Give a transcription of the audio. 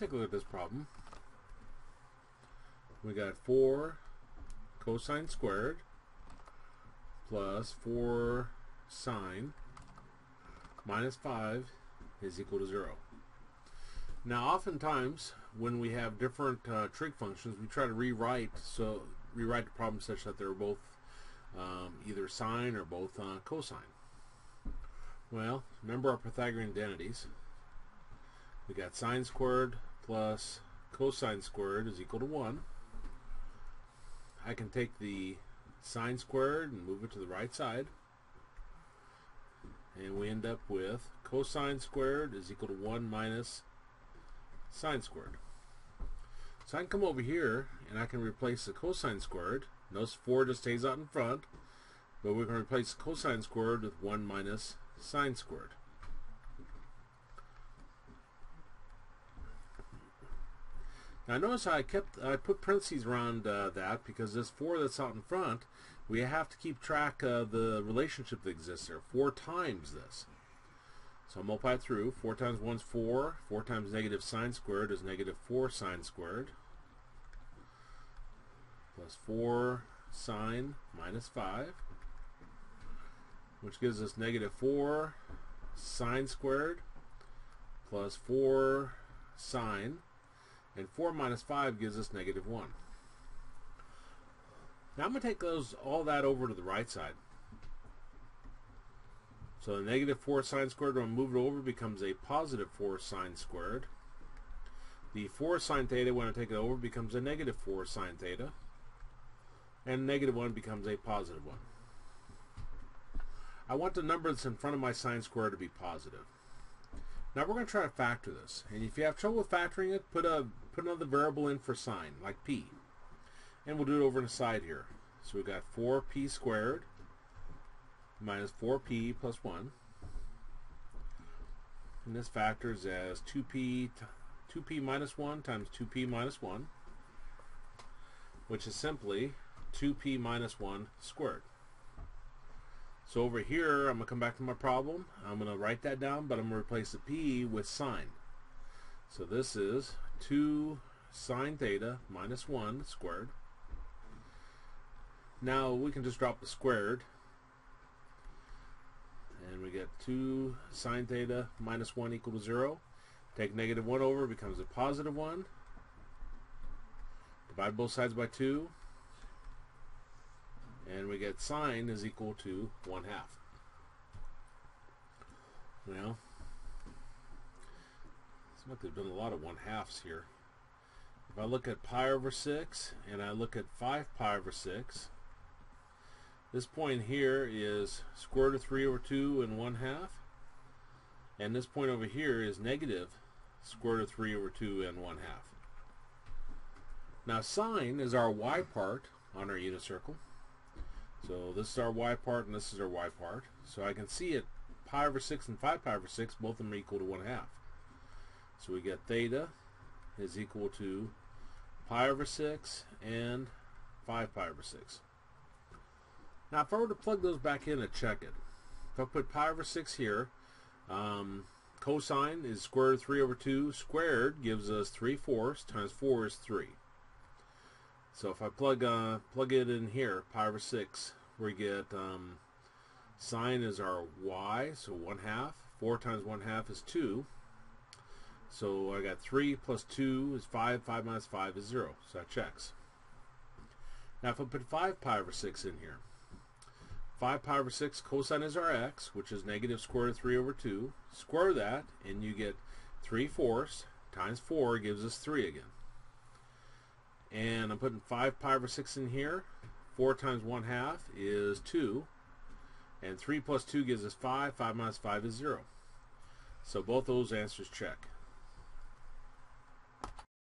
take a look at this problem. We got 4 cosine squared plus 4 sine minus 5 is equal to 0. Now oftentimes when we have different trig functions, we try to rewrite the problem such that they're both either sine or both cosine. Well, remember our Pythagorean identities. We got sine squared plus cosine squared is equal to 1. I can take the sine squared and move it to the right side, and we end up with cosine squared is equal to 1 minus sine squared. So I can come over here and I can replace the cosine squared. Notice 4 just stays out in front, but we're going to replace cosine squared with 1 minus sine squared. Now notice I put parentheses around that because this 4 that's out in front, we have to keep track of the relationship that exists there. 4 times this. So I'll multiply it through. 4 times 1 is 4. 4 times negative sine squared is negative 4 sine squared. Plus 4 sine minus 5. Which gives us negative 4 sine squared plus 4 sine. And 4 minus 5 gives us negative 1. Now I'm going to take all that over to the right side. So the negative 4 sine squared, when I move it over, becomes a positive 4 sine squared. The 4 sine theta, when I take it over, becomes a negative 4 sine theta. And negative 1 becomes a positive 1. I want the number that's in front of my sine squared to be positive. Now we're going to try to factor this. And if you have trouble with factoring it, put another variable in for sine, like p. And we'll do it over on the side here. So we've got 4p squared minus 4p plus 1. And this factors as 2p minus 1 times 2p minus 1, which is simply 2p minus 1 squared. So over here, I'm going to come back to my problem. I'm going to write that down, but I'm going to replace the p with sine. So this is 2 sine theta minus 1 squared. Now we can just drop the squared, and we get 2 sine theta minus 1 equal to 0. Take negative 1 over, becomes a positive 1. Divide both sides by 2. And we get sine is equal to 1/2. Well, it's like there's been a lot of 1/2s here. If I look at pi over 6 and I look at 5 pi over 6, this point here is square root of 3 over 2 and 1/2. And this point over here is negative square root of 3 over 2 and 1/2. Now sine is our y part on our unit circle. So this is our y part and this is our y part. So I can see it, pi over 6 and 5 pi over 6, both of them are equal to 1/2. So we get theta is equal to pi over 6 and 5 pi over 6. Now if I were to plug those back in and check it, if I put pi over 6 here, cosine is square root of 3 over 2 squared gives us 3/4 times 4 is 3. So if I plug it in here, pi over 6, we get sine is our y, so 1/2. 4 times 1/2 is 2. So I got 3 plus 2 is 5. 5 minus 5 is 0. So that checks. Now if I put 5 pi over 6 in here, 5 pi over 6, cosine is our x, which is negative square root of 3 over 2. Square that, and you get 3/4 times 4 gives us 3 again. And I'm putting 5 pi over 6 in here. 4 times 1/2 is 2. And 3 plus 2 gives us 5. 5 minus 5 is 0. So both those answers check.